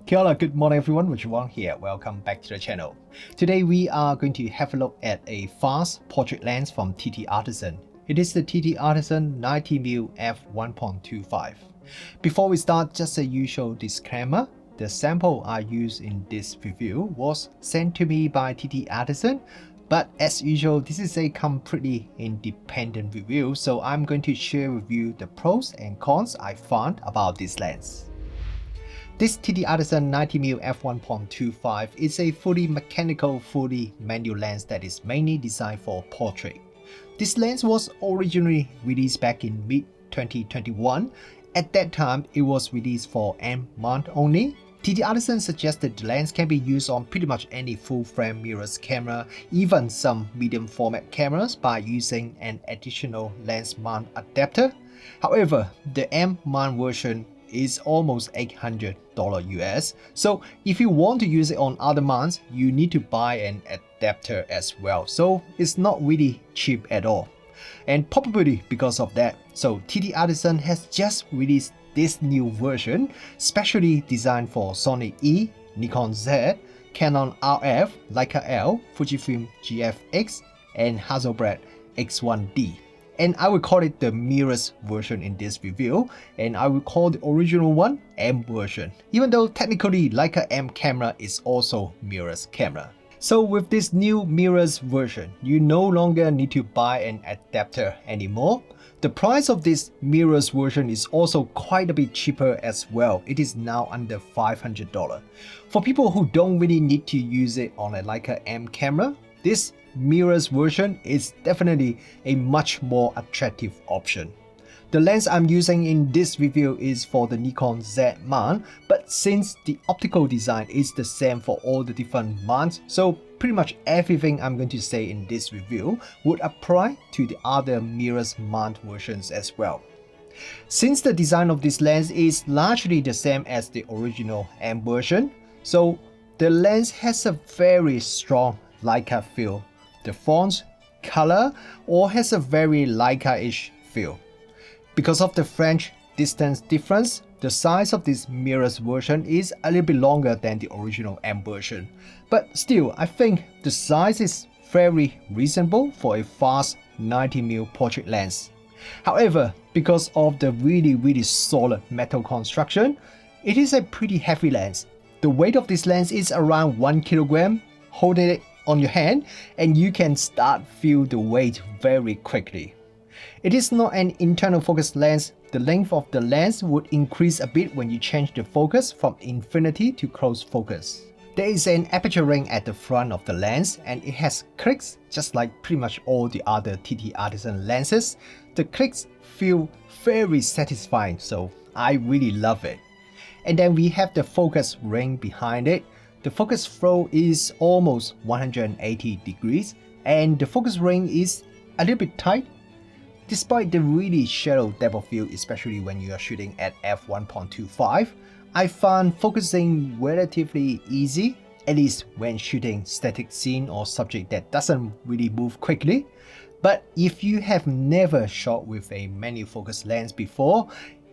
Kia ora, good morning everyone, Richard Wang here. Welcome back to the channel. Today we are going to have a look at a fast portrait lens from TTArtisan. It is the TTArtisan 90mm f1.25. Before we start, just a usual disclaimer. The sample I used in this review was sent to me by TTArtisan, but as usual, this is a completely independent review, so I'm going to share with you the pros and cons I found about this lens. This TTArtisan 90mm f1.25 is a fully mechanical, fully manual lens that is mainly designed for portrait. This lens was originally released back in mid-2021. At that time, it was released for M mount only. TTArtisan suggested the lens can be used on pretty much any full-frame mirrorless camera, even some medium format cameras, by using an additional lens mount adapter. However, the M mount version is almost $800 US. So if you want to use it on other mounts, you need to buy an adapter as well. So it's not really cheap at all. And probably because of that, so TTArtisan has just released this new version, specially designed for Sony E, Nikon Z, Canon RF, Leica L, Fujifilm GFX, and Hasselblad X1D. And I will call it the mirrorless version in this review, and I will call the original one M version, even though technically Leica M camera is also mirrorless camera. So with this new mirrorless version, you no longer need to buy an adapter anymore. The price of this mirrorless version is also quite a bit cheaper as well. It is now under $500. For people who don't really need to use it on a Leica M camera, this mirrorless version is definitely a much more attractive option. The lens I'm using in this review is for the Nikon Z mount, but since the optical design is the same for all the different mounts, so pretty much everything I'm going to say in this review would apply to the other mirrorless mount versions as well. Since the design of this lens is largely the same as the original M version, so the lens has a very strong Leica feel. The font, color, all has a very Leica-ish feel. Because of the French distance difference, the size of this mirrorless version is a little bit longer than the original M version. But still, I think the size is very reasonable for a fast 90mm portrait lens. However, because of the really solid metal construction, it is a pretty heavy lens. The weight of this lens is around 1 kilogram. Holding it on your hand, and you can start feel the weight very quickly. It is not an internal focus lens. The length of the lens would increase a bit when you change the focus from infinity to close focus. There is an aperture ring at the front of the lens, and it has clicks just like pretty much all the other TTArtisan lenses. The clicks feel very satisfying, so I really love it. And then we have the focus ring behind it. The focus flow is almost 180 degrees, and the focus ring is a little bit tight. Despite the really shallow depth of field, especially when you are shooting at f1.25, I found focusing relatively easy, at least when shooting static scene or subject that doesn't really move quickly. But if you have never shot with a manual focus lens before,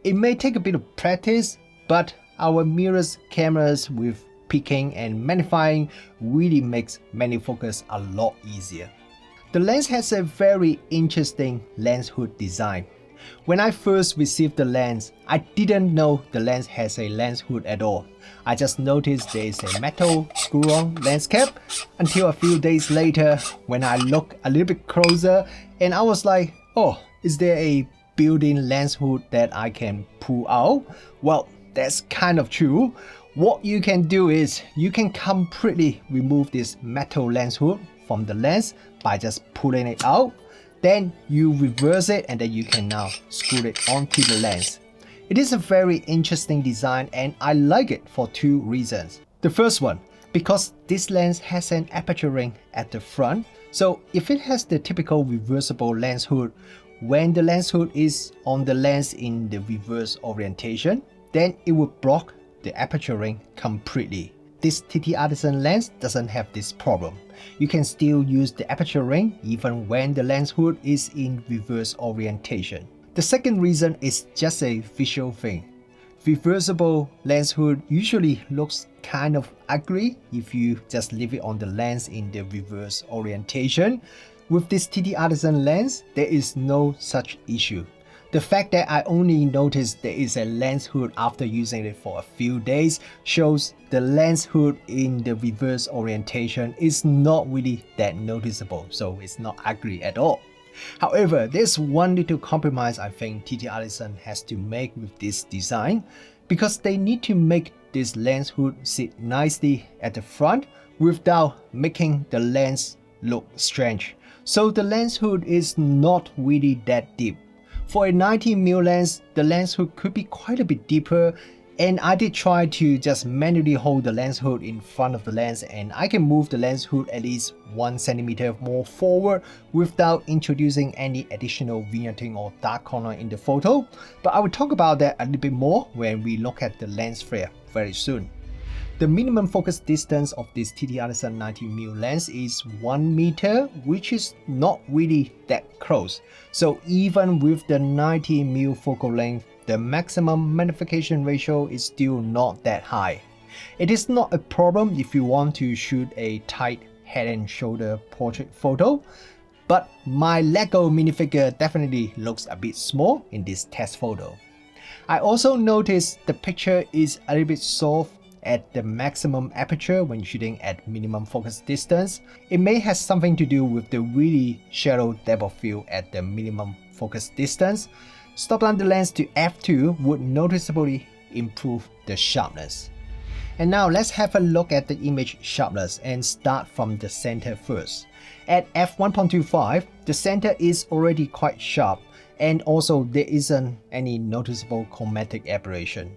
it may take a bit of practice, but our mirrorless cameras with peaking and magnifying really makes manual focus a lot easier. The lens has a very interesting lens hood design. When I first received the lens, I didn't know the lens has a lens hood at all. I just noticed there is a metal screw-on lens cap until a few days later when I looked a little bit closer and I was like, oh, is there a built-in lens hood that I can pull out? Well, that's kind of true. What you can do is you can completely remove this metal lens hood from the lens by just pulling it out. Then you reverse it and then you can now screw it onto the lens. It is a very interesting design and I like it for two reasons. The first one, because this lens has an aperture ring at the front. So if it has the typical reversible lens hood, when the lens hood is on the lens in the reverse orientation, then it will block the aperture ring completely. This TTArtisan lens doesn't have this problem. You can still use the aperture ring even when the lens hood is in reverse orientation. The second reason is just a visual thing. reversible lens hood usually looks kind of ugly if you just leave it on the lens in the reverse orientation. With this TTArtisan lens, there is no such issue. The fact that I only noticed there is a lens hood after using it for a few days shows the lens hood in the reverse orientation is not really that noticeable, so it's not ugly at all. However, there's one little compromise I think TTArtisan has to make with this design, because they need to make this lens hood sit nicely at the front without making the lens look strange. So the lens hood is not really that deep. For a 90mm lens, the lens hood could be quite a bit deeper, and I did try to just manually hold the lens hood in front of the lens, and I can move the lens hood at least 1 centimeter more forward without introducing any additional vignetting or dark corner in the photo. But I will talk about that a little bit more when we look at the lens flare very soon. The minimum focus distance of this TTArtisan 90mm lens is 1 meter, which is not really that close. So even with the 90mm focal length, the maximum magnification ratio is still not that high. It is not a problem if you want to shoot a tight head and shoulder portrait photo, but my Lego minifigure definitely looks a bit small in this test photo. I also noticed the picture is a little bit soft at the maximum aperture when shooting at minimum focus distance. It may have something to do with the really shallow depth of field at the minimum focus distance. Stop down the lens to f2 would noticeably improve the sharpness. And now let's have a look at the image sharpness and start from the center first. At f1.25, the center is already quite sharp, and also there isn't any noticeable chromatic aberration.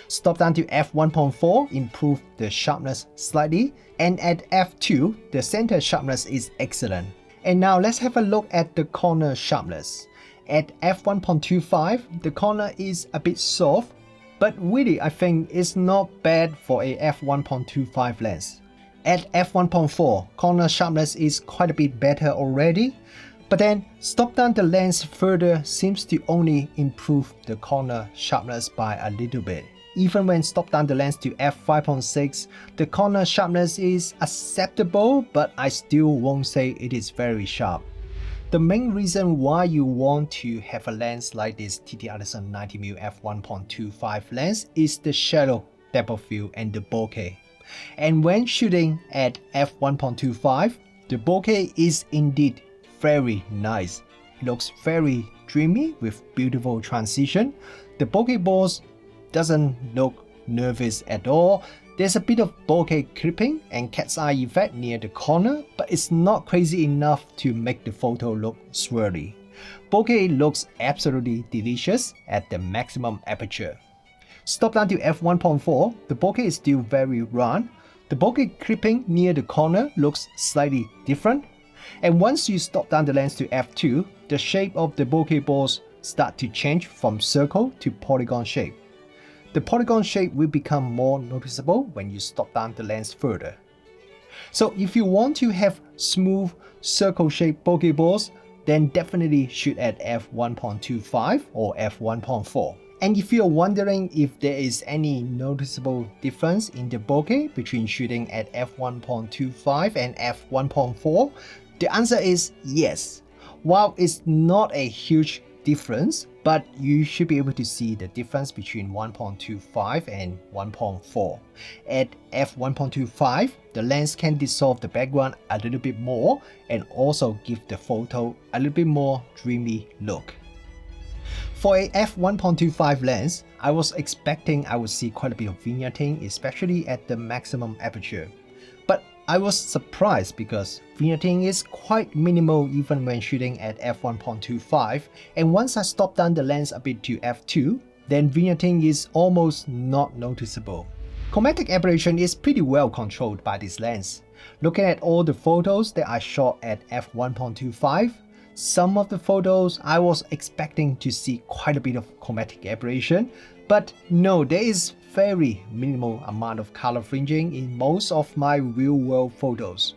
Stop down to f1.4, improve the sharpness slightly, and at f2, the center sharpness is excellent. And now let's have a look at the corner sharpness. At f1.25, the corner is a bit soft, but really I think it's not bad for a f1.25 lens. At f1.4, corner sharpness is quite a bit better already, but then stop down the lens further seems to only improve the corner sharpness by a little bit. Even when stop down the lens to f5.6, the corner sharpness is acceptable, but I still won't say it is very sharp. The main reason why you want to have a lens like this TTArtisan 90mm f1.25 lens is the shallow depth of field and the bokeh. And when shooting at f1.25, the bokeh is indeed very nice. It looks very dreamy with beautiful transition. The bokeh balls doesn't look nervous at all. There's a bit of bokeh clipping and cat's eye effect near the corner, but it's not crazy enough to make the photo look swirly. Bokeh looks absolutely delicious at the maximum aperture. Stop down to f1.4, the bokeh is still very round. The bokeh clipping near the corner looks slightly different. And once you stop down the lens to f2, the shape of the bokeh balls start to change from circle to polygon shape. The polygon shape will become more noticeable when you stop down the lens further. So if you want to have smooth circle-shaped bokeh balls, then definitely shoot at f1.25 or f1.4. And if you're wondering if there is any noticeable difference in the bokeh between shooting at f1.25 and f1.4, the answer is yes. While it's not a huge difference, but you should be able to see the difference between 1.25 and 1.4. At f1.25, the lens can dissolve the background a little bit more and also give the photo a little bit more dreamy look. For a f1.25 lens, I was expecting I would see quite a bit of vignetting, especially at the maximum aperture. But I was surprised because vignetting is quite minimal even when shooting at f1.25, and once I stop down the lens a bit to f2, then vignetting is almost not noticeable. Chromatic aberration is pretty well controlled by this lens. Looking at all the photos that I shot at f1.25, some of the photos I was expecting to see quite a bit of chromatic aberration, but no, there is very minimal amount of color fringing in most of my real-world photos.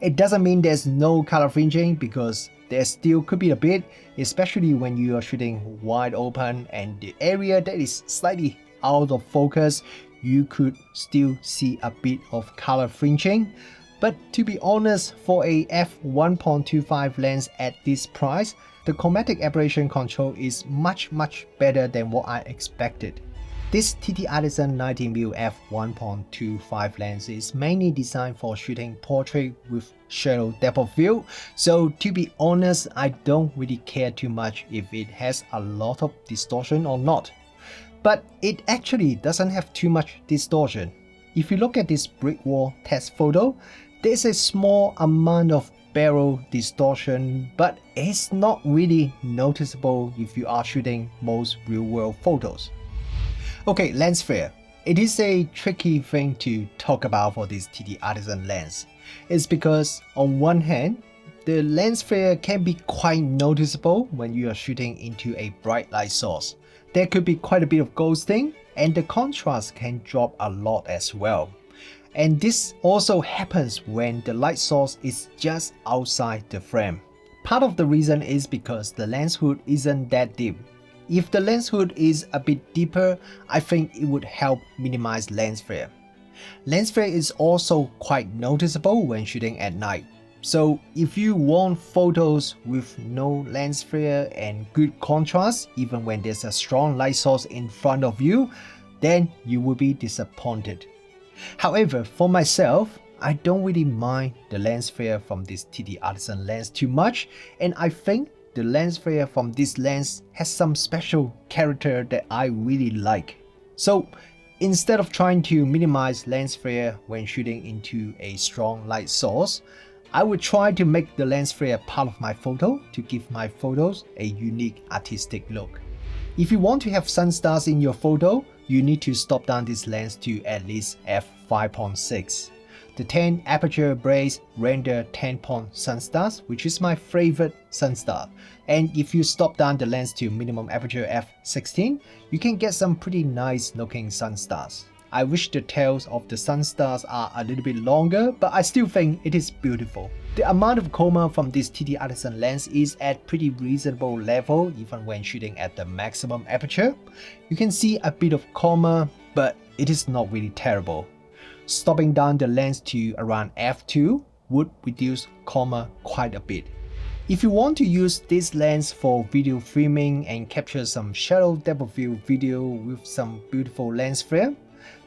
It doesn't mean there's no color fringing, because there still could be a bit, especially when you are shooting wide open and the area that is slightly out of focus, you could still see a bit of color fringing. But to be honest, for a f1.25 lens at this price, the chromatic aberration control is much better than what I expected. This TTArtisan 90mm f1.25 lens is mainly designed for shooting portrait with shallow depth of field, so to be honest, I don't really care too much if it has a lot of distortion or not. But it actually doesn't have too much distortion. If you look at this brick wall test photo, there's a small amount of barrel distortion, but it's not really noticeable if you are shooting most real-world photos. Okay, lens flare. It is a tricky thing to talk about for this TTArtisan lens. It's because on one hand, the lens flare can be quite noticeable when you are shooting into a bright light source. There could be quite a bit of ghosting, and the contrast can drop a lot as well. And this also happens when the light source is just outside the frame. Part of the reason is because the lens hood isn't that deep. If the lens hood is a bit deeper, I think it would help minimize lens flare. Lens flare is also quite noticeable when shooting at night. So if you want photos with no lens flare and good contrast, even when there's a strong light source in front of you, then you will be disappointed. However, for myself, I don't really mind the lens flare from this TTArtisan lens too much, and I think the lens flare from this lens has some special character that I really like. So instead of trying to minimize lens flare when shooting into a strong light source, I would try to make the lens flare part of my photo to give my photos a unique artistic look. If you want to have Sunstars in your photo, you need to stop down this lens to at least f5.6. The 10 aperture brace render 10-point Sunstars, which is my favorite Sunstar. And if you stop down the lens to minimum aperture f16, you can get some pretty nice looking Sunstars. I wish the tails of the Sunstars are a little bit longer, but I still think it is beautiful. The amount of coma from this TTArtisan lens is at pretty reasonable level even when shooting at the maximum aperture. You can see a bit of coma, but it is not really terrible. Stopping down the lens to around f2 would reduce coma quite a bit. If you want to use this lens for video filming and capture some shallow depth of field video with some beautiful lens flare,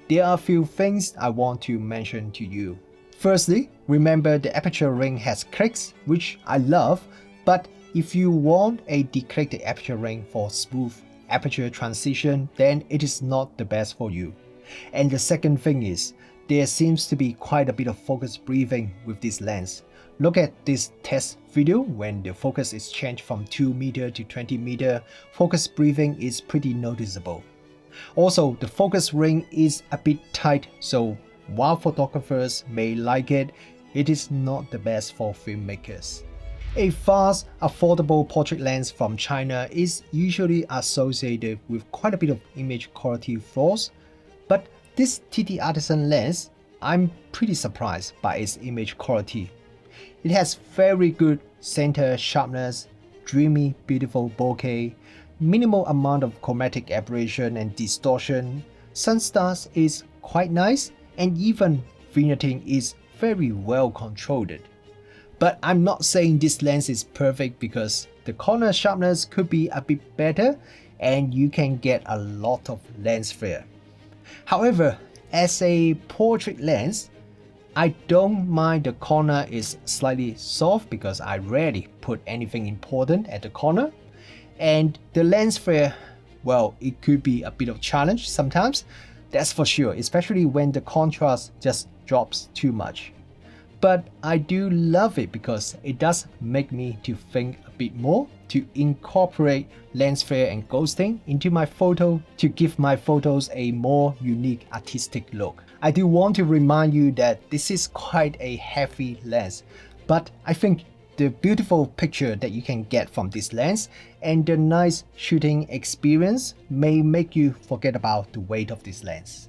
there are a few things I want to mention to you. Firstly, remember the aperture ring has clicks, which I love, but if you want a declicked aperture ring for smooth aperture transition, then it is not the best for you. And the second thing is, there seems to be quite a bit of focus breathing with this lens. Look at this test video. When the focus is changed from 2m to 20m, focus breathing is pretty noticeable. Also, the focus ring is a bit tight, so while photographers may like it, it is not the best for filmmakers. A fast, affordable portrait lens from China is usually associated with quite a bit of image quality flaws, but this TTArtisan lens, I'm pretty surprised by its image quality. It has very good center sharpness, dreamy, beautiful bokeh, minimal amount of chromatic aberration and distortion. Sunstars is quite nice, and even vignetting is very well controlled. But I'm not saying this lens is perfect because the corner sharpness could be a bit better and you can get a lot of lens flare. However, as a portrait lens, I don't mind the corner is slightly soft because I rarely put anything important at the corner. And the lens flare, well, it could be a bit of challenge sometimes, that's for sure, especially when the contrast just drops too much. But I do love it because it does make me to think a bit more, to incorporate lens flare and ghosting into my photo to give my photos a more unique artistic look. I do want to remind you that this is quite a heavy lens, but I think the beautiful picture that you can get from this lens and the nice shooting experience may make you forget about the weight of this lens.